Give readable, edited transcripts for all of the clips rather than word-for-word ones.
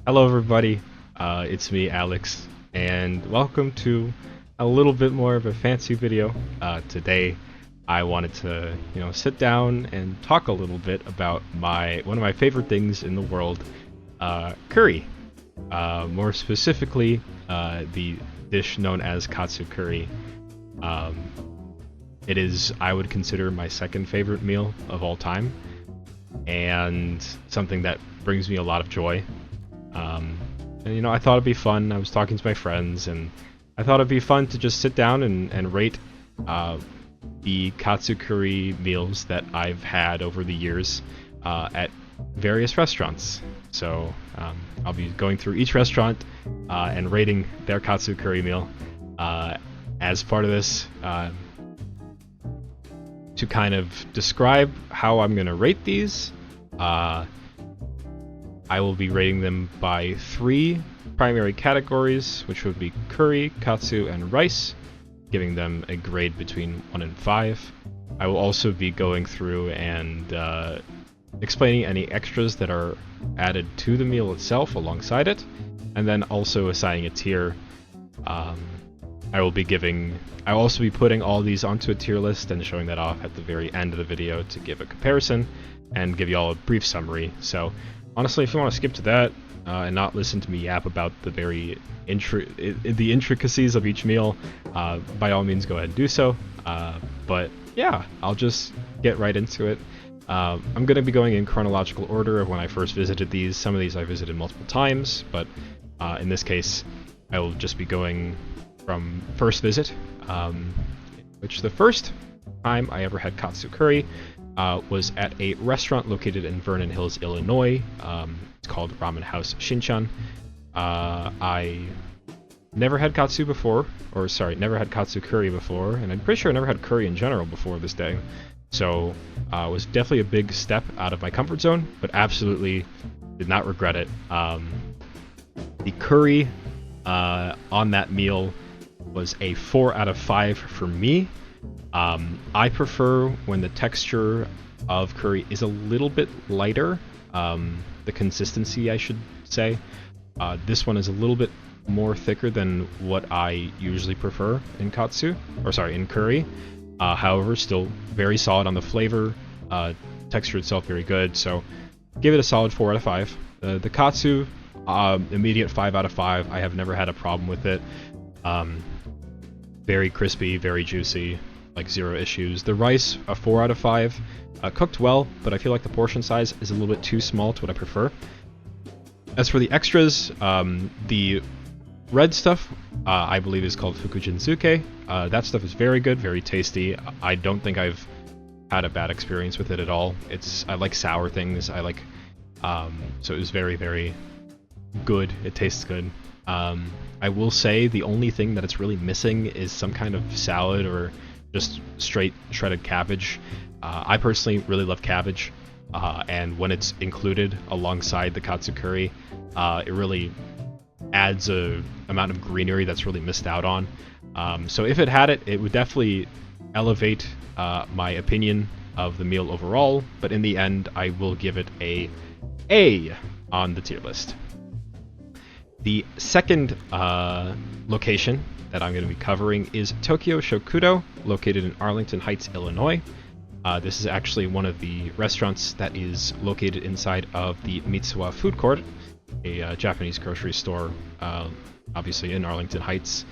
Hello everybody, it's me Alex, and welcome to a little bit more of a fancy video. Today I wanted to, sit down and talk a little bit about one of my favorite things in the world, curry. More specifically, the dish known as katsu curry. It is, I would consider, my second favorite meal of all time, and something that brings me a lot of joy. And I thought it'd be fun. I was talking to my friends, and I thought it'd be fun to just sit down and rate the katsu curry meals that I've had over the years at various restaurants. So I'll be going through each restaurant and rating their katsu curry meal as part of this to kind of describe how I'm going to rate these. I will be rating them by 3 primary categories, which would be curry, katsu, and rice, giving them a grade between 1 and 5. I will also be going through and explaining any extras that are added to the meal itself alongside it, and then also assigning a tier. I will also be putting all these onto a tier list and showing that off at the very end of the video to give a comparison and give you all a brief summary. So honestly, if you want to skip to that and not listen to me yap about the the intricacies of each meal, by all means go ahead and do so. But yeah, I'll just get right into it. I'm going to be going in chronological order of when I first visited these. Some of these I visited multiple times, but in this case, I will just be going from first visit, which the first time I ever had katsu curry was at a restaurant located in Vernon Hills, Illinois. It's called Ramen House Shinchan. I never had katsu curry before, and I'm pretty sure I never had curry in general before this day. So it was definitely a big step out of my comfort zone, but absolutely did not regret it. The curry on that meal was a 4 out of 5 for me. I prefer when the texture of curry is a little bit lighter, the consistency I should say. This one is a little bit more thicker than what I usually prefer in in curry. However, still very solid on the flavor, texture itself very good, so give it a solid 4 out of 5. The katsu, immediate 5 out of 5. I have never had a problem with it. Very crispy, very juicy, like 0 issues. The rice, a 4 out of 5. Cooked well, but I feel like the portion size is a little bit too small to what I prefer. As for the extras, the red stuff, I believe is called Tensuke. That stuff is very good, very tasty. I don't think I've had a bad experience with it at all. I like sour things. So it was very, very good. It tastes good. I will say the only thing that it's really missing is some kind of salad or just straight shredded cabbage. I personally really love cabbage, and when it's included alongside the katsu curry, it really adds a amount of greenery that's really missed out on. So if it had it, it would definitely elevate my opinion of the meal overall, but in the end, I will give it a A on the tier list. The second location that I'm going to be covering is Tokyo Shokudo, located in Arlington Heights, Illinois. This is actually one of the restaurants that is located inside of the Mitsuwa Food Court, a Japanese grocery store, obviously in Arlington Heights.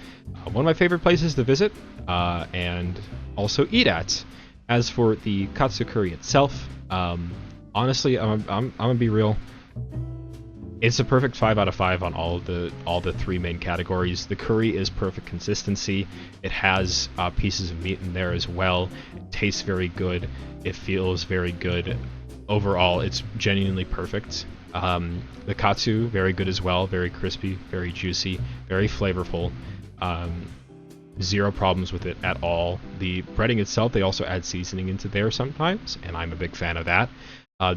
One of my favorite places to visit and also eat at. As for the katsu curry itself, honestly, I'm gonna be real. It's a perfect 5 out of 5 on all the 3 main categories. The curry is perfect consistency. It has pieces of meat in there as well. It tastes very good. It feels very good. Overall, it's genuinely perfect. The katsu, very good as well. Very crispy, very juicy, very flavorful. 0 problems with it at all. The breading itself, they also add seasoning into there sometimes, and I'm a big fan of that.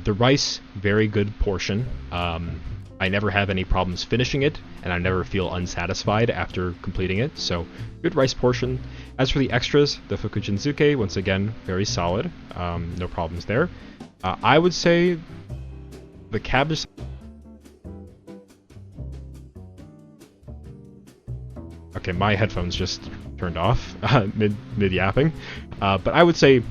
The rice, very good portion. I never have any problems finishing it, and I never feel unsatisfied after completing it, so good rice portion. As for the extras, the Fukuchinzuke, once again, very solid, no problems there. I would say the cabbage Okay, my headphones just turned off mid yapping, but I would say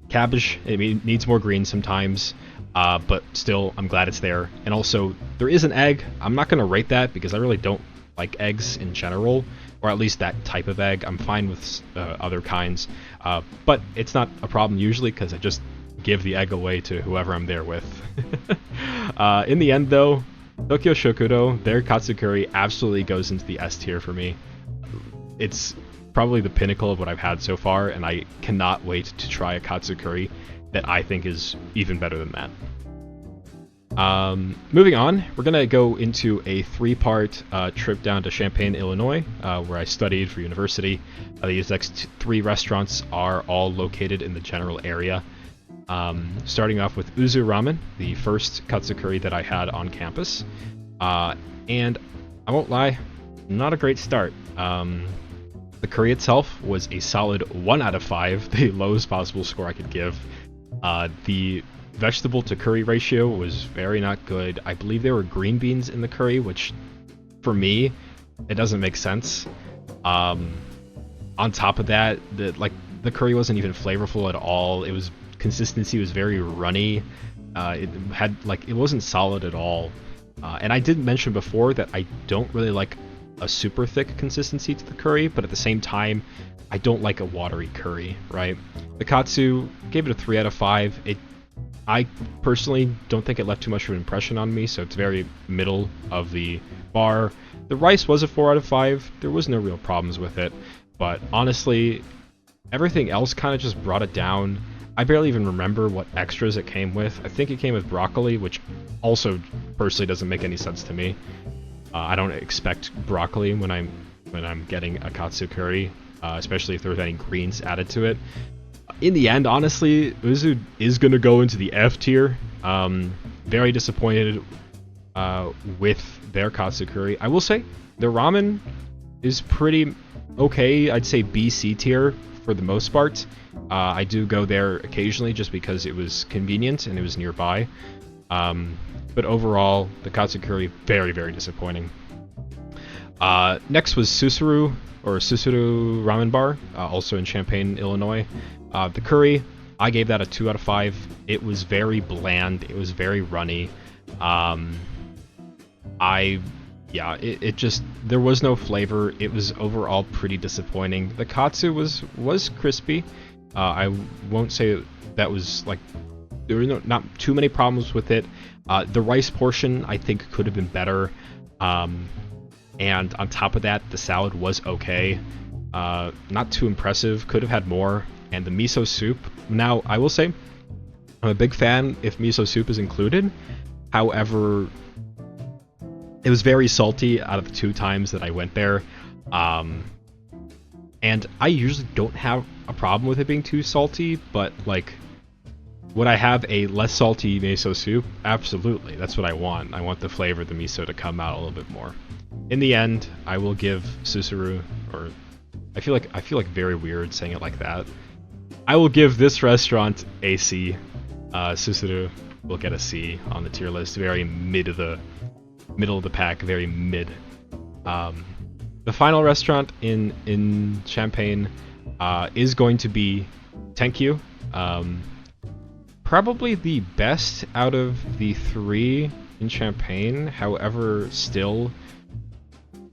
cabbage. It needs more green sometimes, but still, I'm glad it's there. And also, there is an egg. I'm not gonna rate that because I really don't like eggs in general, or at least that type of egg. I'm fine with other kinds, but it's not a problem usually because I just give the egg away to whoever I'm there with. In the end, though, Tokyo Shokudo, their katsu curry absolutely goes into the S tier for me. It's probably the pinnacle of what I've had so far, and I cannot wait to try a katsu curry that I think is even better than that. Moving on, we're gonna go into a 3-part trip down to Champaign, Illinois, where I studied for university. These next 3 restaurants are all located in the general area. Starting off with Oozu Ramen, the first katsu curry that I had on campus. And I won't lie, not a great start. The curry itself was a solid 1 out of 5, the lowest possible score I could give. The vegetable to curry ratio was very not good. I believe there were green beans in the curry, which for me, it doesn't make sense. On top of that, the curry wasn't even flavorful at all. Consistency was very runny. It wasn't solid at all. And I did mention before that I don't really like a super thick consistency to the curry, but at the same time, I don't like a watery curry, right? The katsu, gave it a 3 out of 5. I personally don't think it left too much of an impression on me, so it's very middle of the bar. The rice was a 4 out of 5. There was no real problems with it, but honestly, everything else kind of just brought it down. I barely even remember what extras it came with. I think it came with broccoli, which also personally doesn't make any sense to me. I don't expect broccoli when I'm getting a katsu curry, especially if there's any greens added to it. In the end, honestly, Oozu is going to go into the F tier. Very disappointed with their katsu curry. I will say, their ramen is pretty okay. I'd say B-C tier for the most part. I do go there occasionally just because it was convenient and it was nearby. But overall, the katsu curry, very, very disappointing. Next was Susuru Ramen Bar, also in Champaign, Illinois. The curry, I gave that a 2 out of 5. It was very bland. It was very runny. There was no flavor. It was overall pretty disappointing. The katsu was crispy. I won't say that was like, there were not too many problems with it. The rice portion, I think, could have been better. And on top of that, the salad was okay. Not too impressive. Could have had more. And the miso soup. Now, I will say, I'm a big fan if miso soup is included. However, it was very salty out of the 2 times that I went there. And I usually don't have a problem with it being too salty, but like, would I have a less salty miso soup? Absolutely, that's what I want. I want the flavor of the miso to come out a little bit more. In the end, I will give Susuru, or I feel like very weird saying it like that. I will give this restaurant a C. Susuru will get a C on the tier list. Very middle of the pack, very mid. The final restaurant in Champaign is going to be Tenkyu. Probably the best out of the 3 in Champaign. However, still,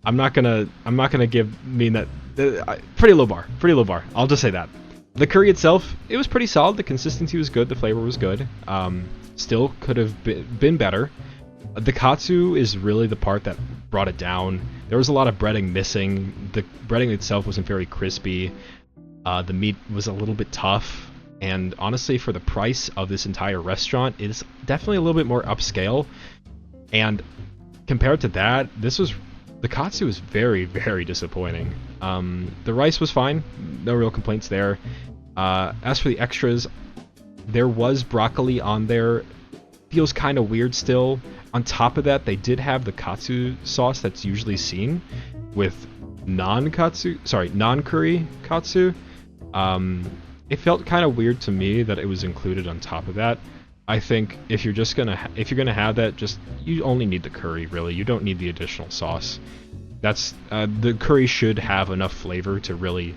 I'm not gonna mean that pretty low bar. I'll just say that. The curry itself, it was pretty solid. The consistency was good. The flavor was good. Still could have been better. The katsu is really the part that brought it down. There was a lot of breading missing. The breading itself wasn't very crispy. The meat was a little bit tough. And honestly, for the price of this entire restaurant, it's definitely a little bit more upscale. And compared to that, the katsu was very, very disappointing. The rice was fine. No real complaints there. As for the extras, there was broccoli on there. Feels kind of weird still. On top of that, they did have the katsu sauce that's usually seen with non-curry katsu. It felt kind of weird to me that it was included on top of that. I think if you're gonna have that, you only need the curry really. You don't need the additional sauce. That's the curry should have enough flavor to really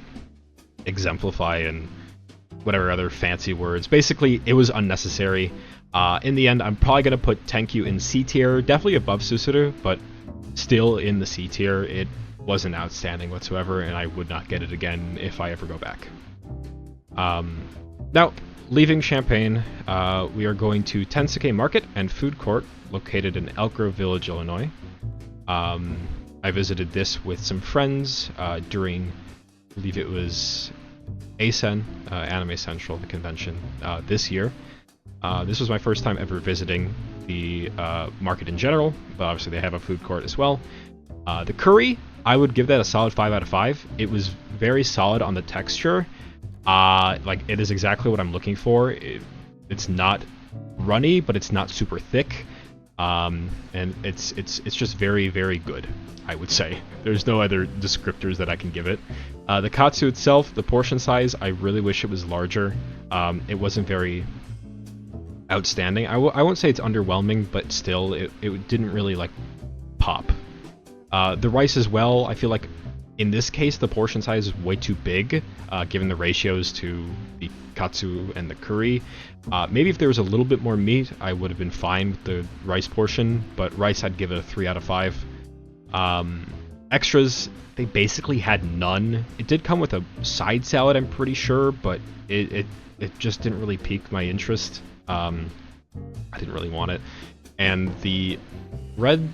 exemplify and whatever other fancy words. Basically, it was unnecessary. In the end, I'm probably going to put Tenkyu in C tier, definitely above Susuru, but still in the C tier. It wasn't outstanding whatsoever, and I would not get it again if I ever go back. Now, leaving Champaign, we are going to Tensuke Market and Food Court, located in Elk Grove Village, Illinois. I visited this with some friends during, I believe it was ASEN, Anime Central, the convention, this year. This was my first time ever visiting the market in general, but obviously they have a food court as well. The curry, I would give that a solid 5 out of 5. It was very solid on the texture. Like, it is exactly what I'm looking for. It's not runny, but it's not super thick. And it's just very, very good, I would say. There's no other descriptors that I can give it. The katsu itself, the portion size, I really wish it was larger. It wasn't very outstanding. I won't say it's underwhelming, but still, it didn't really, like, pop. The rice as well, I feel like in this case, the portion size is way too big, given the ratios to the katsu and the curry. Maybe if there was a little bit more meat, I would have been fine with the rice portion, but rice I'd give it a 3 out of 5. Extras, they basically had none. It did come with a side salad, I'm pretty sure, but it just didn't really pique my interest. I didn't really want it. And the red,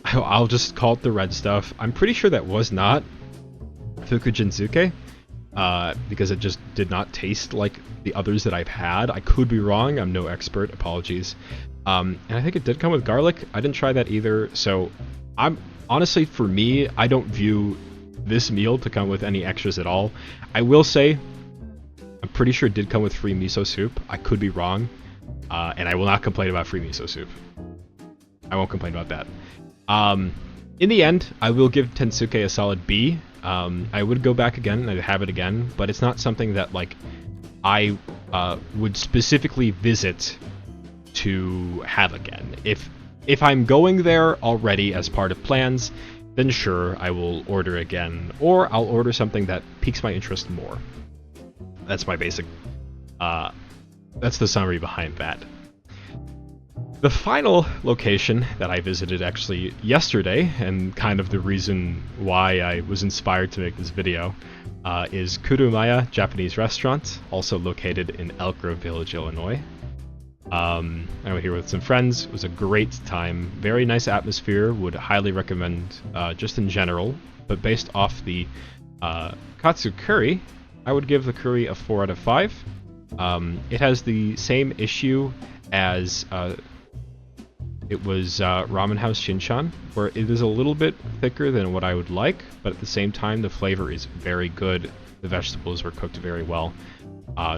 I'll just call it the red stuff. I'm pretty sure that was not Fukujinzuke, because it just did not taste like the others that I've had. I could be wrong. I'm no expert. Apologies. And I think it did come with garlic. I didn't try that either. So honestly, for me, I don't view this meal to come with any extras at all. I will say, I'm pretty sure it did come with free miso soup. I could be wrong. And I will not complain about free miso soup. I won't complain about that. In the end, I will give Tensuke a solid B. I would go back again and I'd have it again, but it's not something that, like, I would specifically visit to have again. If I'm going there already as part of plans, then sure, I will order again, or I'll order something that piques my interest more. That's my basic, that's the summary behind that. The final location that I visited actually yesterday, and kind of the reason why I was inspired to make this video, is Kurumaya Japanese Restaurant, also located in Elk Grove Village, Illinois. I went here with some friends. It was a great time. Very nice atmosphere. Would highly recommend just in general. But based off the katsu curry, I would give the curry a 4 out of 5. It has the same issue as it was Ramen House Shinchan, where it is a little bit thicker than what I would like, but at the same time, the flavor is very good. The vegetables were cooked very well.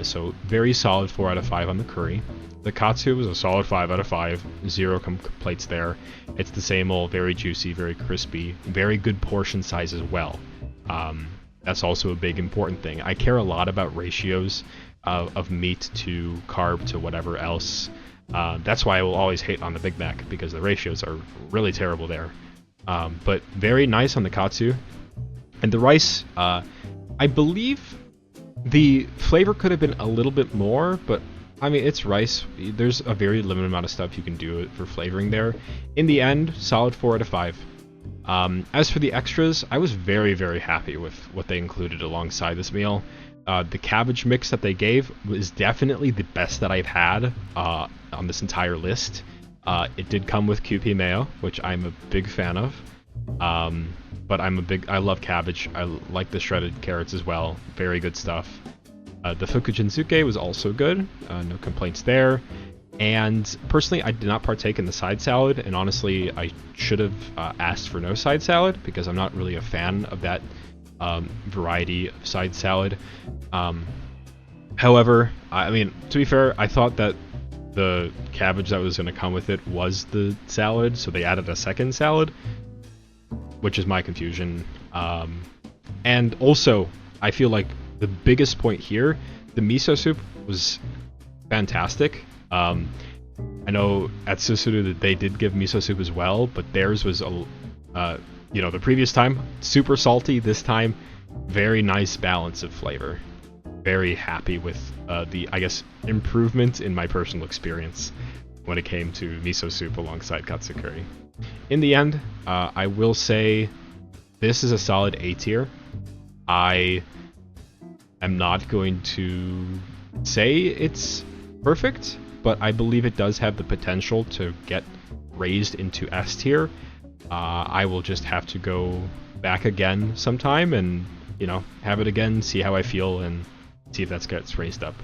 So very solid 4 out of 5 on the curry. The katsu was a solid 5 out of 5. Zero complaints there. It's the same old, very juicy, very crispy, very good portion size as well. That's also a big important thing. I care a lot about ratios of meat to carb to whatever else. That's why I will always hate on the Big Mac, because the ratios are really terrible there. But very nice on the katsu. And the rice, I believe the flavor could have been a little bit more, but I mean, it's rice. There's a very limited amount of stuff you can do for flavoring there. In the end, solid 4 out of 5. As for the extras, I was very, very happy with what they included alongside this meal. The cabbage mix that they gave was definitely the best that I've had on this entire list. It did come with QP mayo, which I'm a big fan of. But I love cabbage. I like the shredded carrots as well. Very good stuff. The Fukujinzuke was also good. No complaints there. And personally, I did not partake in the side salad, and honestly, I should have asked for no side salad, because I'm not really a fan of that variety of side salad. However, I mean, to be fair, I thought that the cabbage that was going to come with it was the salad, so they added a second salad, which is my confusion. And also, I feel like the biggest point here, the miso soup was fantastic. I know at Susuru that they did give miso soup as well, but theirs was you know, the previous time. Super salty. This time, very nice balance of flavor. Very happy with the, I guess, improvement in my personal experience when it came to miso soup alongside katsu curry. In the end, I will say this is a solid A tier. I am not going to say it's perfect, but I believe it does have the potential to get raised into S tier. I will just have to go back again sometime and, you know, have it again, see how I feel, and see if that gets raised up.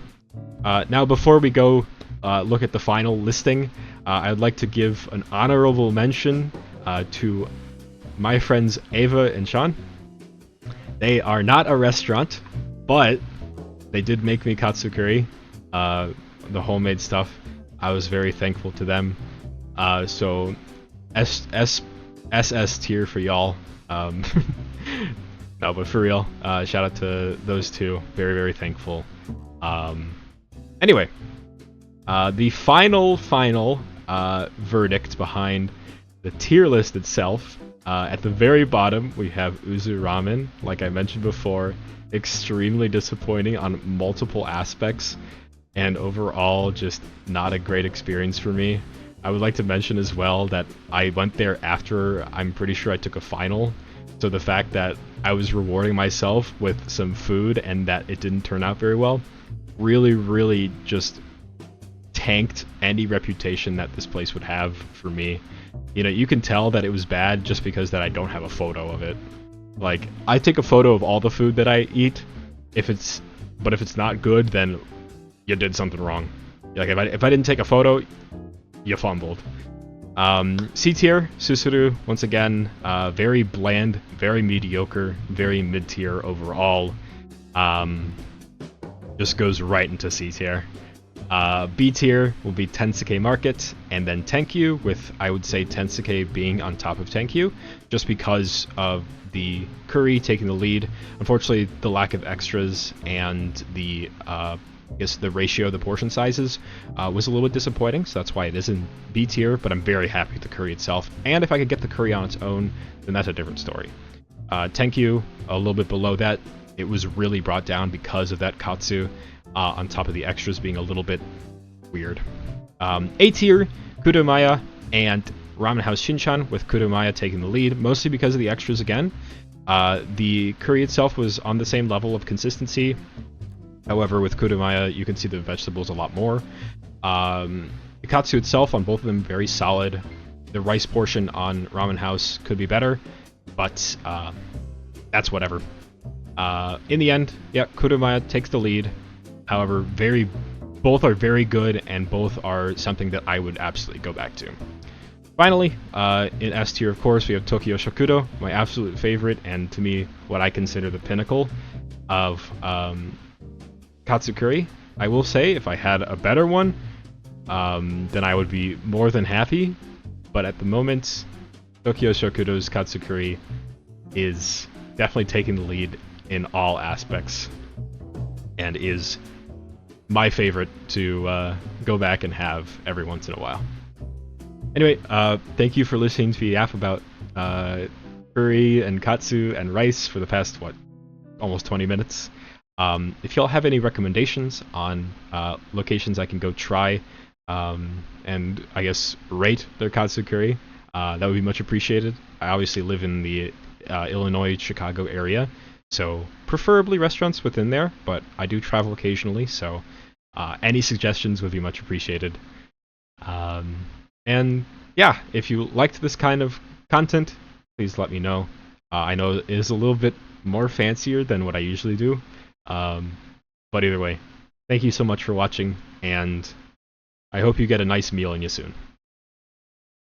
Now, before we go look at the final listing, I'd like to give an honorable mention to my friends Ava and Sean. They are not a restaurant, but they did make me katsu curry, the homemade stuff. I was very thankful to them. So SS tier for y'all. No, but for real, shout out to those two. Very, very thankful. Anyway, the final verdict behind the tier list itself. At the very bottom, we have Oozu Ramen. Like I mentioned before, extremely disappointing on multiple aspects, and overall just not a great experience for me. I would like to mention as well that I went there after I'm pretty sure I took a final, so the fact that I was rewarding myself with some food and that it didn't turn out very well really just tanked any reputation that this place would have for me. You know, you can tell that it was bad just because that I don't have a photo of it. Like, I take a photo of all the food that I eat, but if it's not good, then you did something wrong. Like, if I didn't take a photo, you fumbled. C tier, Susuru, once again, very bland, very mediocre, very mid-tier overall. Just goes right into C tier. B tier will be Tensuke Market, and then Tenkyu, with, I would say, Tensuke being on top of Tenkyu, just because of the curry taking the lead. Unfortunately, the lack of extras and the, I guess the ratio of the portion sizes was a little bit disappointing, so that's why it is in B tier, but I'm very happy with the curry itself. And if I could get the curry on its own, then that's a different story. Tenkyu, a little bit below that. It was really brought down because of that katsu, on top of the extras being a little bit weird. A tier, Kurumaya and Ramen House Shinchan, with Kurumaya taking the lead, mostly because of the extras again. The curry itself was on the same level of consistency. However, with Kurumaya, you can see the vegetables a lot more. The katsu itself on both of them, very solid. The rice portion on Ramen House could be better, but that's whatever. In the end, yeah, Kurumaya takes the lead. However, both are very good, and both are something that I would absolutely go back to. Finally, in S tier, of course, we have Tokyo Shokudo, my absolute favorite, and to me, what I consider the pinnacle of katsu curry. I will say, if I had a better one, then I would be more than happy. But at the moment, Tokyo Shokudo's katsu curry is definitely taking the lead in all aspects, and is my favorite to go back and have every once in a while. Anyway, thank you for listening to me yap about curry and katsu and rice for the past, almost 20 minutes. If y'all have any recommendations on locations I can go try, and I guess rate their katsu curry, that would be much appreciated. I obviously live in the Illinois, Chicago area, so preferably restaurants within there, but I do travel occasionally, so any suggestions would be much appreciated. And yeah, if you liked this kind of content, please let me know. I know it is a little bit more fancier than what I usually do, but either way, thank you so much for watching, and I hope you get a nice meal in you soon.